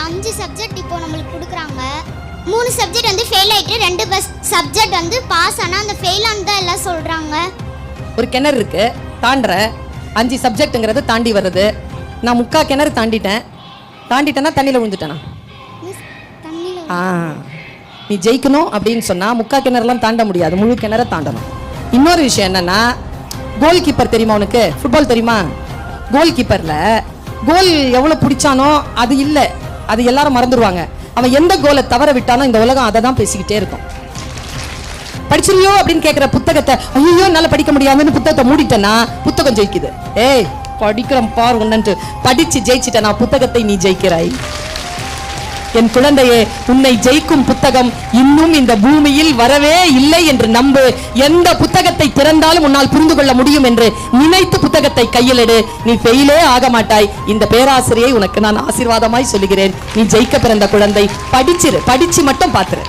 5 subject இப்போ நம்மளுக்கு கொடுக்குறாங்க. 3 சப்ஜெக்ட் வந்து ஃபெயில் ஆயிட்டு 2 சப்ஜெக்ட் வந்து பாஸ் ஆனா அந்த ஃபெயில் ஆனதா எல்லாம் சொல்றாங்க. ஒரு கிணறு இருக்கு, தாண்டுற 5 சப்ஜெக்ட்ங்கிறது தாண்டி வருது. நான் 3/4 கிணறு தாண்டிட்டேன்னா தண்ணியில் விழுந்துட்டேனா? நீ ஜெயிக்கணும் அப்படின்னு சொன்னா 3/4 கிணறுலாம் தாண்ட முடியாது, முழு கிணற தாண்டணும். இன்னொரு விஷயம் என்னன்னா, கோல் கீப்பர் தெரியுமா உனக்கு? ஃபுட்பால் தெரியுமா? கோல் கீப்பர்ல கோல் எவ்வளவு பிடிச்சானோ அது இல்லை, அது எல்லாரும் மறந்துடுவாங்க. அவன் எந்த கோலை தவற விட்டானோ இந்த உலகம் அதை தான் பேசிக்கிட்டே இருக்கும். படிச்சிருவியோ அப்படின்னு கேட்கிற புத்தகத்தை ஐயோ என்னால படிக்க முடியாதுன்னு புத்தகத்தை மூடிட்டேன்னா புத்தகம் ஜெயிக்குது. ஏய் படிக்கிறேன் பார் ஒன்னு, படிச்சு ஜெயிச்சிட்டேனா புத்தகத்தை நீ ஜெயிக்கிறாய். என் குழந்தையே, உன்னை ஜெயிக்கும் புத்தகம் இன்னும் இந்த பூமியில் வரவே இல்லை என்று நம்பு. எந்த புத்தகத்தை திறந்தாலும் உன்னால் புரிந்து கொள்ள முடியும் என்று நினைத்து புத்தகத்தை கையில் எடு. நீ ஃபெயிலே ஆக மாட்டாய். இந்த பேராசிரியை உனக்கு நான் ஆசீர்வாதமாய் சொல்லுகிறேன். நீ ஜெயிக்க பிறந்த குழந்தை. படிச்சு மட்டும் பாத்துரு.